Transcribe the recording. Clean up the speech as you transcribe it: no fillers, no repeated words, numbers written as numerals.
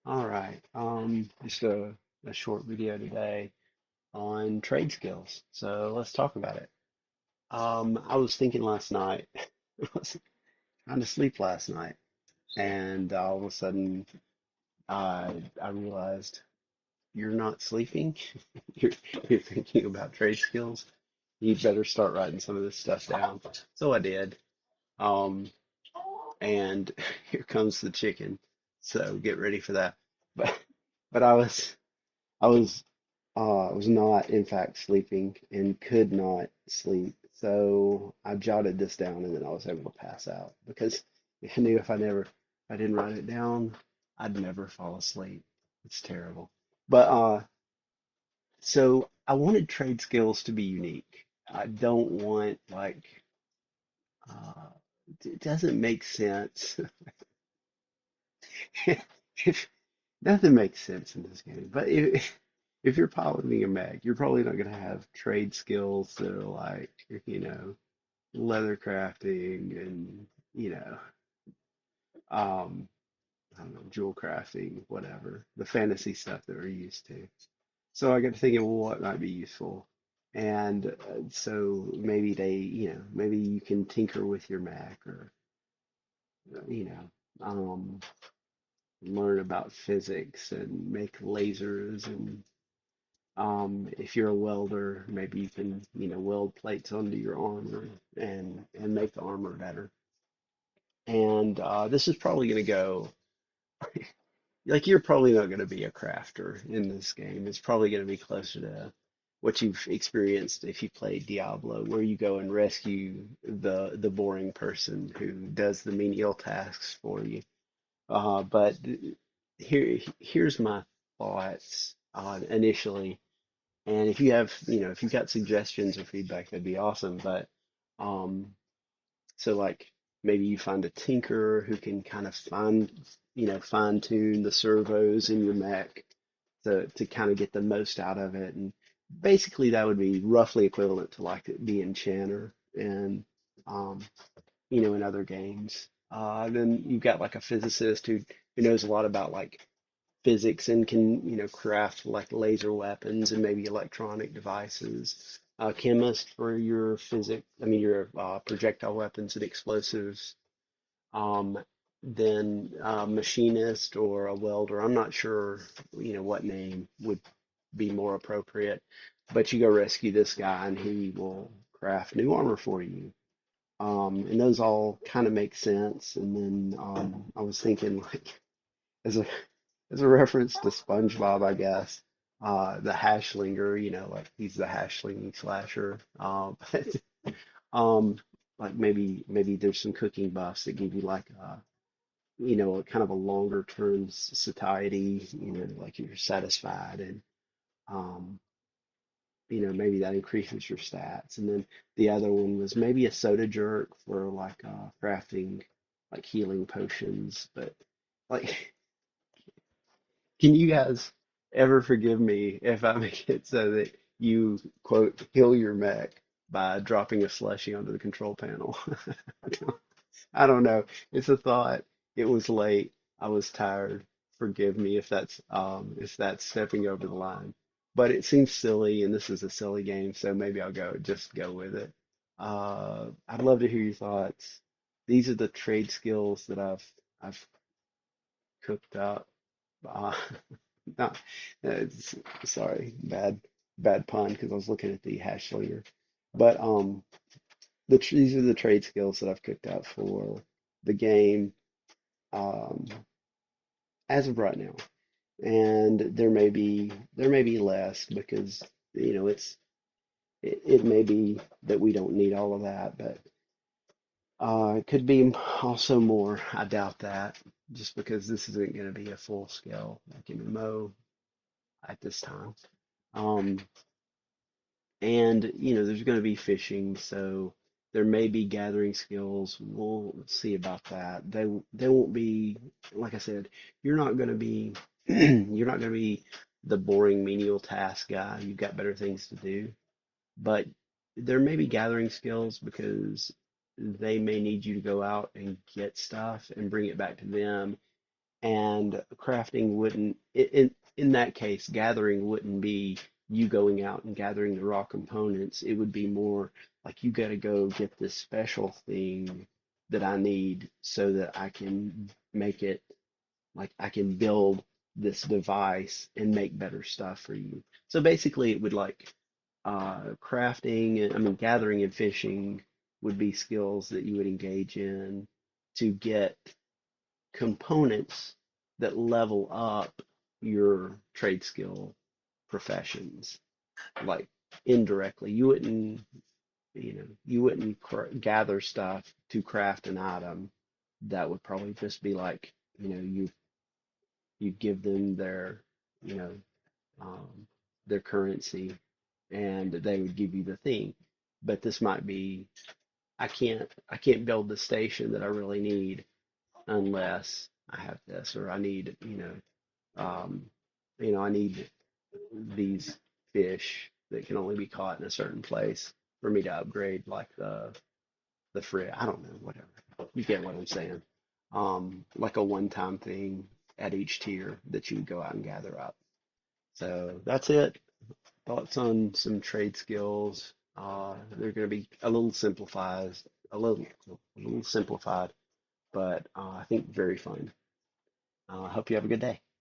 All right. Just a short video today on trade skills. So let's talk about it. I was thinking last night, I was trying to sleep last night, and all of a sudden I realized you're not sleeping. You're you're thinking about trade skills. You better start writing some of this stuff down. So I did. Um, and here comes the chicken. So get ready for that. But but I was not, in fact, sleeping and could not sleep. So I jotted this down and then I was able to pass out because I knew if I didn't write it down, I'd never fall asleep. It's terrible. But so I wanted trade skills to be unique. I don't want uh, it doesn't make sense if nothing makes sense in this game. But if you're piloting a mech, you're probably not going to have trade skills that are like, you know, leather crafting and, you know, um, I don't know, jewel crafting, whatever, the fantasy stuff that we're used to. So I got to thinking, well, what might be useful? And so maybe maybe you can tinker with your Mac or, you know, learn about physics and make lasers and if you're a welder, maybe you can, weld plates onto your armor and make the armor better. And this is probably going to go like you're probably not going to be a crafter in this game. It's probably going to be closer to what you've experienced if you play Diablo, where you go and rescue the boring person who does the menial tasks for you. But here's my thoughts initially. And if you have, if you've got suggestions or feedback, that'd be awesome. But um, so like maybe you find a tinkerer who can kind of fine tune the servos in your mech to kind of get the most out of it. And basically that would be roughly equivalent to like the enchanter and um, in other games. Then you've got like a physicist who knows a lot about like physics and can, craft like laser weapons and maybe electronic devices. Chemist for your your projectile weapons and explosives. Um, then machinist or a welder. I'm not sure, what name would be more appropriate, but you go rescue this guy and he will craft new armor for you. And those all kind of make sense. And then I was thinking like as a as a reference to SpongeBob, I guess. The hashlinger, like he's the hashling slasher. But like maybe there's some cooking buffs that give you like kind of a longer term satiety, like you're satisfied and um, maybe that increases your stats. And then the other one was maybe a soda jerk for like crafting like healing potions, but like can you guys ever forgive me if I make it so that you, quote, heal your mech by dropping a slushie onto the control panel? I don't know. It's a thought. It was late. I was tired. Forgive me if that's stepping over the line. But it seems silly, and this is a silly game, so maybe I'll just go with it. I'd love to hear your thoughts. These are the trade skills that I've cooked up. Uh, not, sorry, bad pun because I was looking at the hash later. But these are the trade skills that I've cooked up for the game um, as of right now. And there may be less because it may be that we don't need all of that, but it could be also more. I doubt that just because this isn't going to be a full scale like MMO at this time. Um, and there's going to be fishing, so there may be gathering skills. We'll see about that. They won't be, like I said, you're not going to be you're not going to be the boring menial task guy. You've got better things to do, but there may be gathering skills because they may need you to go out and get stuff and bring it back to them, And crafting wouldn't, in that case, gathering wouldn't be you going out and gathering the raw components. It would be more like you got to go get this special thing that I need so that I can make it, like I can build this device and make better stuff for you. So basically, it would like crafting, and I mean, gathering and fishing would be skills that you would engage in to get components that level up your trade skill professions. Like indirectly, you wouldn't gather stuff to craft an item. That would probably just be like, you give them you know, um, their currency, and they would give you the thing. But this might be, I can't build the station that I really need unless I have this, or I need, I need these fish that can only be caught in a certain place for me to upgrade, like the frig. I don't know, whatever. You get what I'm saying. Like a one-time thing at each tier that you would go out and gather up. So that's it. Thoughts on some trade skills. They're going to be a little simplified, but I think very fun. I hope you have a good day.